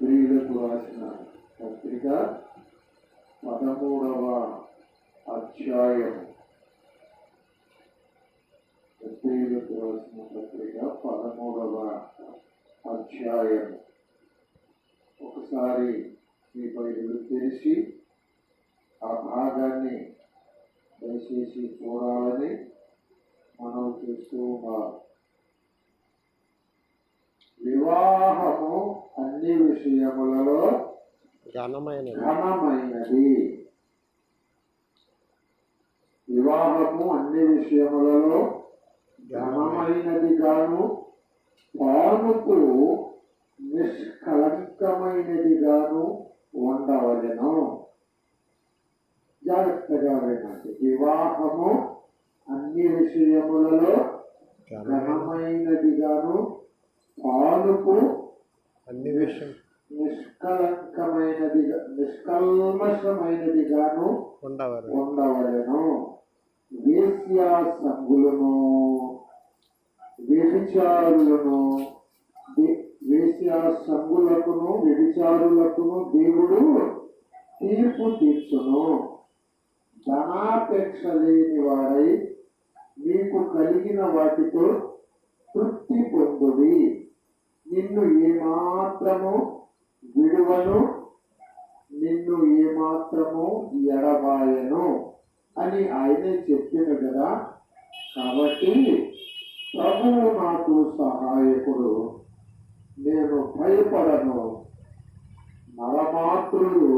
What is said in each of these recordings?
హెబ్రీయులకు రాసిన పత్రిక 13వ అధ్యాయం. హెబ్రీయులకు రాసిన పత్రిక 13వ అధ్యాయం. ఒకసారి మీ బైబిల్ తెరిచి ఆ భాగాన్ని దయచేసి చూడాలని మనం చేస్తూ ఉన్నారు. వివాహము అన్ని విషయములలో ఘనమైనది. వివాహము అన్ని విషయములలో ఘనమైనది గాను పానుకు నిష్కళంకమైనది గాను ఉండవలెను. జాగ్రత్తగా వినండి. వివాహము అన్ని విషయములలో ఘనమైనది గాను పానుకు నిష్కల్మషమైనది గాను ఉండవలెను. వేశ్యా సంగులను వ్యభిచారులను వేశ్యా సంగులకును వ్యభిచారులకును దేవుడు తీర్పు తీర్చును. ధనాపేక్ష లేని వారై మీకు కలిగిన వాటితో తృప్తి పొందుడి. నిన్ను ఏమాత్రము విడువను, నిన్ను ఏమాత్రము ఎడబాయను అని ఆయనే చెప్పాను కదా. కాబట్టి ప్రభువు నాకు సహాయకుడు, నేను భయపడను. నరమాత్రులు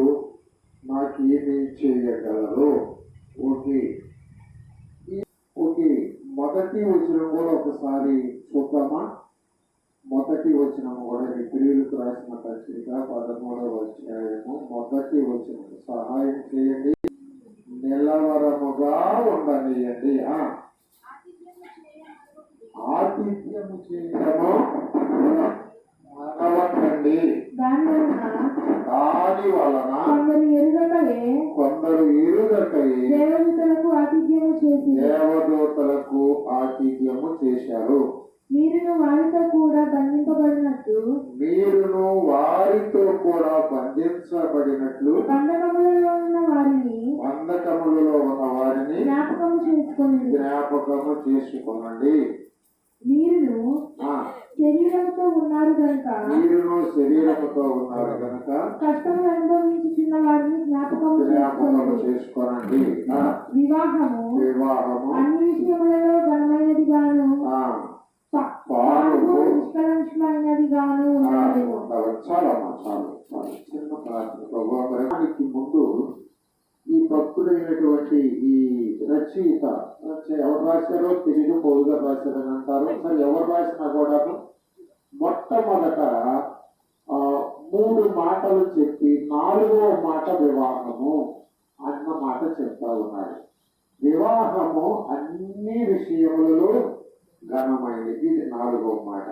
నాకేమీ చేయగలరు. ఓకే, మొదటి వచనం కూడా ఒకసారి చూద్దామా? మొదటి వచనం కూడా హెబ్రీయులకు రాసిన పత్రిక 13వ అధ్యాయము మొదటి వచనం. సహాయం చేయండి, నిలవరముగా ఉండనియండి. ఆతిథ్యము చేయడము మనవకండి. దాని వలన కొందరు ఎరుగకయే దేవదూతలకు ఆతిథ్యము చేశారు. మీరును వారితో కూడా బంధించబడినట్లు బంధకములలో ఉన్న వారిని జ్ఞాపకము చేసుకోనండి. మీరును శరీరముతో ఉన్నారు కనుక కష్టములు అనుభవించుచున్న వారిని జ్ఞాపకము చేసుకోనండి. వివాహము అన్ని విషయములలో ఘనమైనది గాను నిష్కలంకమైనది గాను ఉండవలెను. చాలా చిన్న ప్రార్థనకి ముందు ఈ భక్తుడైనటువంటి ఈ రచయిత ఎవరు రాశారో తెలియదు, పౌలుగా రాశారని అంటారు. సరే, ఎవరు రాసినా కూడా మొట్టమొదట 3 మాటలు చెప్పి 4వ మాట వివాహము అన్న మాట చెప్తా ఉన్నాడు. వివాహము అన్ని విషయములలో ఘనమైనది, ఇది 4వ మాట.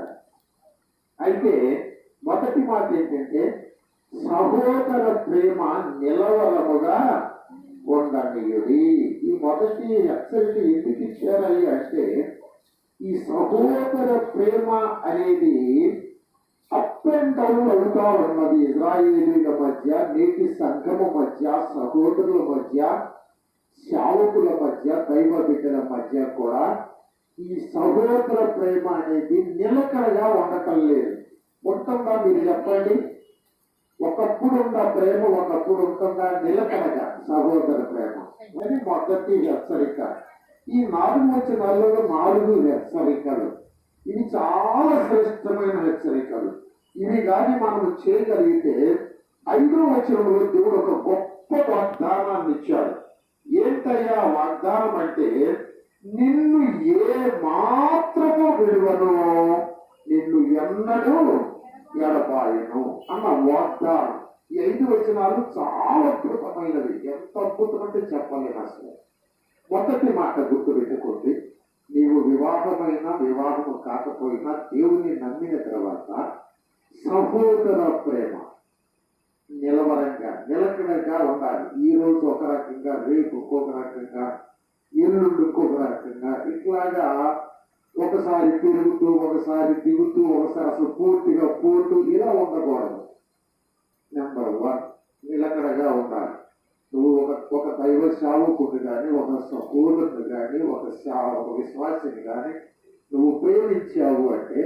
అయితే మొదటి మాట ఏంటంటే సహోదర ప్రేమ నిలవరముగా ఉండనియుడి. ఈ మొదటి హెచ్చరిక ఎందుకు ఇచ్చారని అంటే ఈ సహోదర ప్రేమ అనేది అప్ అండ్ డౌన్ అవుతా ఉన్నది. ఇజ్రాయేలీల మధ్య, నేటి సంఘము మధ్య, సహోదరుల మధ్య, సేవకుల మధ్య, దైవ బిడ్డల మధ్య కూడా ఈ సహోదర ప్రేమ అనేది నిలకడగా ఉండటం లేదు. ఉంటుందా? మీరు చెప్పండి. ఒకప్పుడు ఉన్న ప్రేమ ఒకప్పుడు ఉంటుందా నిలకడగా? సహోదర ప్రేమ అది మొదటి హెచ్చరిక. ఈ 4 వచనాల్లో 4 హెచ్చరికలు. ఇవి చాలా శ్రేష్టమైన హెచ్చరికలు. ఇవి కానీ మనం చేయగలిగితే 5వ వచనంలో దేవుడు ఒక గొప్ప వాగ్దానాన్ని ఇచ్చాడు. ఏంటయ్యా వాగ్దానం అంటే, నిన్ను ఏ మాత్రము విడువను, నిన్ను ఎన్నడూ ఎడబాయను అన్న వాగ్దానం. ఈ 5 వచనాలు చాలా అద్భుతమైనవి. ఎంత అద్భుతం అంటే చెప్పలేను అసలు. మొదటి మాట గుర్తుపెట్టుకోండి. నీవు వివాహమైనా వివాహము కాకపోయినా దేవుని నమ్మిన తర్వాత సహోదర ప్రేమ నిలకడగా ఉండాలి. ఈ రోజు ఒక రకంగా, రేపు ఇంకొక రకంగా, ఎల్లుండి ఇంకొక రకంగా, ఇట్లాగా ఒకసారి పెరుగుతూ ఒకసారి దిగుతూ ఒకసారి అసలు పూర్తిగా పోతూ ఇలా ఉండకూడదు. దైవ సేవకుడు కానీ ఒక సహోదరుడు కానీ ఒక విశ్వాసిని కానీ నువ్వు ప్రేమించావు అంటే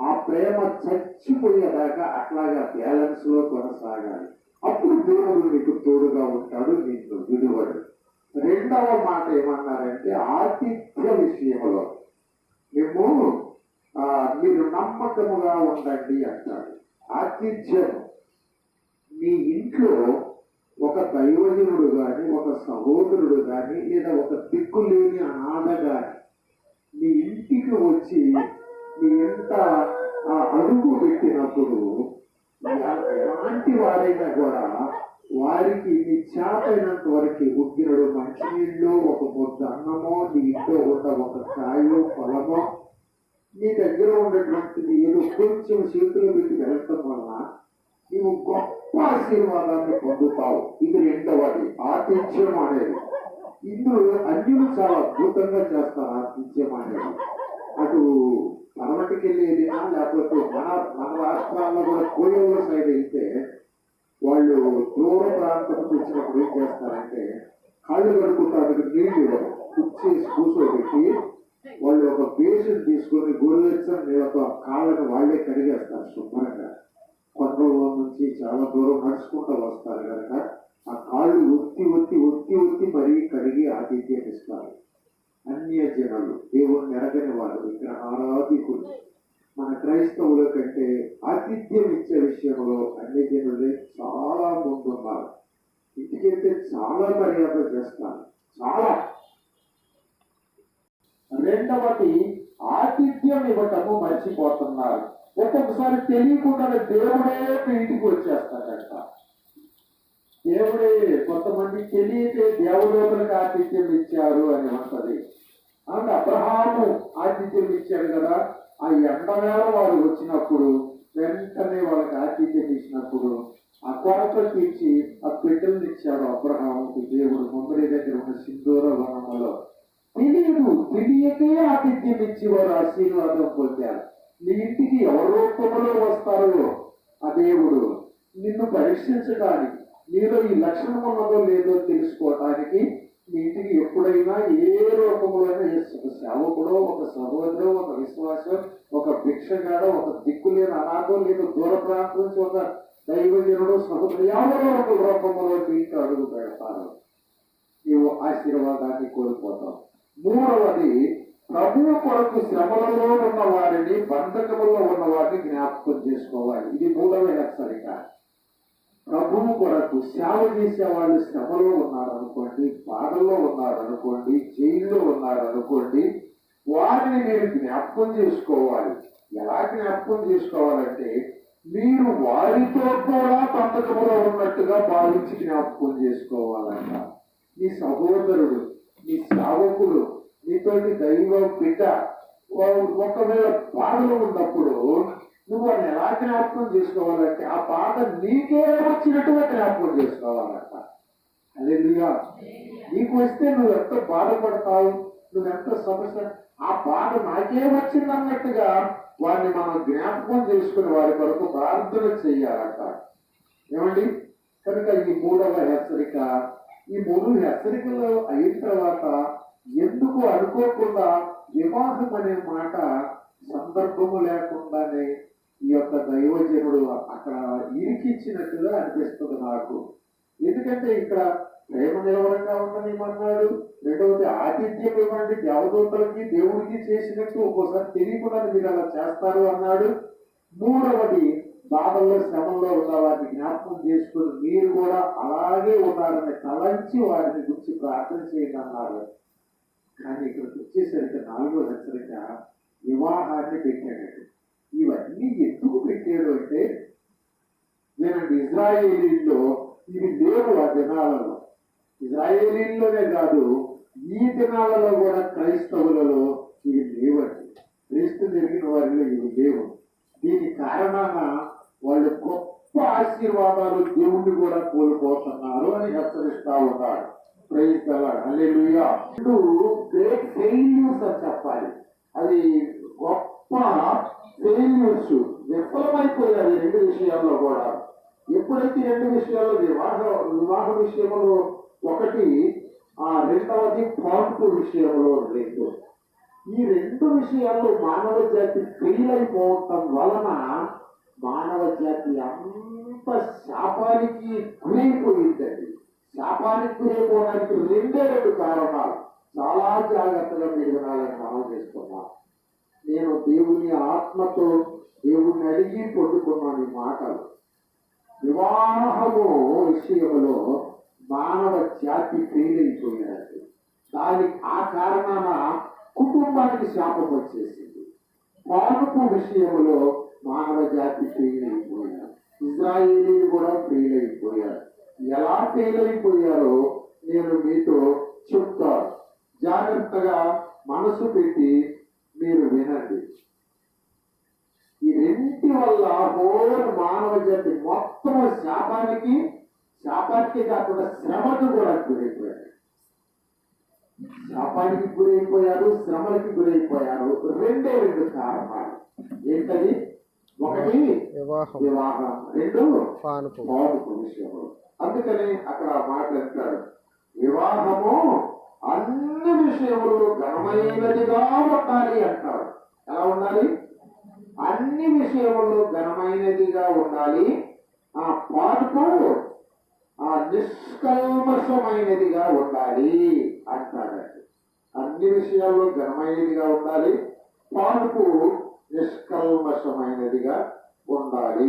ఆ ప్రేమ చచ్చిపోయేదాకా అట్లాగా బ్యాలెన్స్ లో కొనసాగాలి. అప్పుడు దేవుడు నీకు తోడుగా ఉంటాడు, నీకు విలువడు. రెండవ మాట ఏమన్నారంటే ఆతిథ్య విషయంలో మేము మీరు నమ్మకముగా ఉండండి అంటాడు. ఆతిథ్యం నీ ఇంట్లో ఒక దైవజనుడు కానీ ఒక సహోదరుడు కానీ లేదా ఒక దిక్కులేని అనాథ కానీ నీ ఇంటికి వచ్చి నీ ఎంత అడుగు పెట్టినప్పుడు ఎలాంటి వారైనా కూడా వారికి నీ చేతైనంత వరకు ఉగ్గినడు మంచినీళ్ళు ఒక ముద్ద అన్నమో నీ ఇంట్లో ఉన్న ఒక కాయో ఫలమో నీ దగ్గర ఉన్నటువంటిది ఏదో కొంచెం చేతులు పెట్టి వెళ్ళటం వలన నీవు గొప్ప ఆశీర్వాదాన్ని పొందుతావు. ఇది రెండవది ఆతిథ్యం అనేది. ఇందులో అన్యులు చాలా అద్భుతంగా చేస్తారు ఆతిథ్యం అనేది. అటు పర్వటికి వెళ్ళేదినా లేకపోతే మన రాష్ట్రాల్లో కూడా కోయల సైడ్ వెళ్తే వాళ్ళు దూర ప్రాంతం వచ్చినప్పుడు ఏం చేస్తారంటే కాళ్ళు కడుపుతానికి నీళ్లు కుచ్చేసి కూర్చోబెట్టి వాళ్ళు ఒక బేసిన్ తీసుకొని గోరువెచ్చని నీళ్ళతో కాళ్ళని వాళ్ళే కడిగేస్తారు శుభ్రంగా. కొండల నుంచి చాలా దూరం నడుచుకుంటూ వస్తారు కనుక ఆ కాళ్ళు ఒత్తి ఒత్తి ఒత్తి ఒత్తి మరీ కడిగి ఆతిథ్యం ఇస్తారు. అన్య జనులు దేవుణ్ణి ఎరగని వారు విగ్రహారాధికులు మన క్రైస్తవుల కంటే ఆతిథ్యం ఇచ్చే విషయంలో అన్య జనులే చాలా ముందున్నారు. ఇంటికైతే చాలా మర్యాద చేస్తారు. చాలా రెండవది ఆతిథ్యం ఇవ్వటము మర్చిపోతున్నారు. ఒక్కొక్కసారి తెలియకుండా దేవుడే ఇంటికి వచ్చేస్తాడంట. దేవుడే కొంతమంది తెలియకే దేవలోతులకు ఆతిథ్యం ఇచ్చారు అని ఉంటది. అంటే అబ్రహాము ఆతిథ్యం ఇచ్చాడు కదా, ఆ ఎండవేళ వారు వచ్చినప్పుడు వెంటనే వాళ్ళకి ఆతిథ్యం ఇచ్చినప్పుడు ఆ కొరత తీర్చి ఆ బిడ్డలను ఇచ్చాడు అబ్రహాముకి దేవుడు ముందరి దగ్గర ఉన్న సింధూర వనంలో. తెలియకే ఆతిథ్యం ఇచ్చి వారు ఆశీర్వాదం పొందారు. నీ ఇంటికి ఎవరి రూపంలో వస్తారో ఆ దేవుడు నిన్ను పరీక్షించడానికి, నీలో ఈ లక్షణం ఉన్నదో లేదో తెలుసుకోవటానికి నీ ఇంటికి ఎప్పుడైనా ఏ రూపంలోనే ఒక సేవకుడో ఒక సహోదరు ఒక విశ్వాసం ఒక భిక్షగాడో ఒక దిక్కులేని అనాథో లేదా దూర ప్రాంతం నుంచి ఒక దైవజనుడు సహోదరు ఎవరో ఒక రూపంలో ఇంటి అడుగు పెడతారు, నీవు ఆశీర్వాదాన్ని కోల్పోతావు. మూడవది ప్రభువు కొరకు శ్రమలలో ఉన్న వారిని బంధకములో ఉన్న వారిని జ్ఞాపకం చేసుకోవాలి. ఇది మూడవ హెచ్చరిక. ప్రభువు కొరకు సేవ చేసే వాళ్ళు శ్రమలో ఉన్నారనుకోండి, బాధల్లో ఉన్నారనుకోండి, జైల్లో ఉన్నారనుకోండి, వారిని మీరు జ్ఞాపకం చేసుకోవాలి. ఎలా జ్ఞాపకం చేసుకోవాలంటే మీరు వారితో కూడా బంధకములో ఉన్నట్టుగా భావించి జ్ఞాపకం చేసుకోవాలంట. నీ సహోదరుడు నీ సేవకుడు నీతోటి దైవ బిడ్డ ఒకవేళ బాధలో ఉన్నప్పుడు నువ్వు వాడిని ఎలా జ్ఞాపకం చేసుకోవాలంటే ఆ బాధ నీకే వచ్చినట్టుగా జ్ఞాపకం చేసుకోవాలంట. హల్లెలూయా. నీకు వస్తే నువ్వు ఎంత బాధపడతావు, నువ్వెంత సమస్య, ఆ బాధ నాకే వచ్చిందన్నట్టుగా వాడిని మనం జ్ఞాపకం చేసుకుని వారి కొరకు ప్రార్థన చెయ్యాలంట. ఏమండి? కనుక ఈ మూడవ హెచ్చరిక, ఈ మూడు హెచ్చరికలు అయిన తర్వాత ఎందుకు అనుకోకుండా వివాహం అనే మాట సందర్భము లేకుండానే ఈ యొక్క దైవజనుడు అక్కడ ఇరికిచ్చినట్టుగా అనిపిస్తుంది నాకు. ఎందుకంటే ఇక్కడ ప్రేమ నిలవరంగా ఉండనిమన్నాడు. రెండవది ఆతిథ్యం ఇవ్వండి, దేవదూతలకి దేవుడికి చేసినట్టు ఒక్కోసారి తెలియకుండా మీరు అలా చేస్తారు అన్నాడు. మూడవది బాధల్లో శ్రమంలో ఉన్న వారిని జ్ఞాపకం చేసుకుని మీరు కూడా అలాగే ఉన్నారని తలంచి వారిని గురించి ప్రార్థన చేయండి అన్నారు. కానీ ఇక్కడికి వచ్చేసరికి నాలుగో హెచ్చరిక వివాహాన్ని పెట్టాడు. ఇవన్నీ ఎందుకు పెట్టాడు అంటే నేనండి ఇజ్రాయేలీల్లో ఇవి లేవు. ఆ దినాలలో ఇజ్రాయేలీల్లోనే కాదు, ఈ దినాలలో కూడా క్రైస్తవులలో ఇవి లేవండి. క్రీస్తు జరిగిన వారిలో ఇవి లేవు. దీని కారణాన వాళ్ళు గొప్ప ఆశీర్వాదాలు దేవుణ్ణి కూడా కోల్పోతున్నారు అని హెచ్చరిస్తా ఉన్నాడు. Praise the lord. Hallelujah. Great failures అని చెప్పాలి. అది గొప్ప ఫెయిల్యూర్స్, విఫలమైపోయాయి రెండు విషయాల్లో కూడా. ఎప్పుడైతే రెండు విషయాల్లో వివాహ విషయంలో ఒకటి రెండవది పాటు విషయంలో రెండు. ఈ రెండు విషయాల్లో మానవ జాతి ఫెయిల్ అయిపోవటం వలన మానవ జాతి అంత శాపానికి గురైపోయిందండి. శాపానికి గురైపోవడానికి రెండు కారణాలు. చాలా జాగ్రత్తగా మీరు వినాలని మనం చేస్తున్నాం. నేను దేవుని ఆత్మతో దేవుణ్ణి అడిగి పొందుకున్నాను ఈ మాటలు. వివాహము విషయంలో మానవ జాతి ఫెయిల్ అయిపోయినది. దానికి ఆ కారణాన కుటుంబానికి శాపం వచ్చేసింది. పానుపు విషయంలో మానవ జాతి ఫెయిల్ అయిపోయారు. ఇజ్రాయేలీలు కూడా ఫెయిల్ అయిపోయారు. ఎలా ఫెయిల్ అయిపోయారో నేను మీతో చెప్తాను. జాగ్రత్తగా మనసు పెట్టి మీరు వినండి. ఈ రెండింటి వల్ల మానవ జాతి మొత్తం శాపానికి కాకుండా శ్రమకు కూడా గురైపోయారు. శాపానికి గురైపోయారు, శ్రమలకి గురైపోయారు. రెండు కారణాలు. ఏంటది? ఒకటి వివాహం, రెండు పానుపు విషయంలో. అందుకని అక్కడ మాట అంటాడు, వివాహము అన్ని విషయములు ఘనమైనదిగా ఉండాలి అంటాడు. ఎలా ఉండాలి? అన్ని విషయములు ఘనమైనదిగా ఉండాలి. ఆ పానుపు నిష్కల్మషమైనదిగా ఉండాలి అంటాడండి. అన్ని విషయాల్లో ఘనమైనదిగా ఉండాలి, పానుపు నిష్కల్మషమైనదిగా ఉండాలి.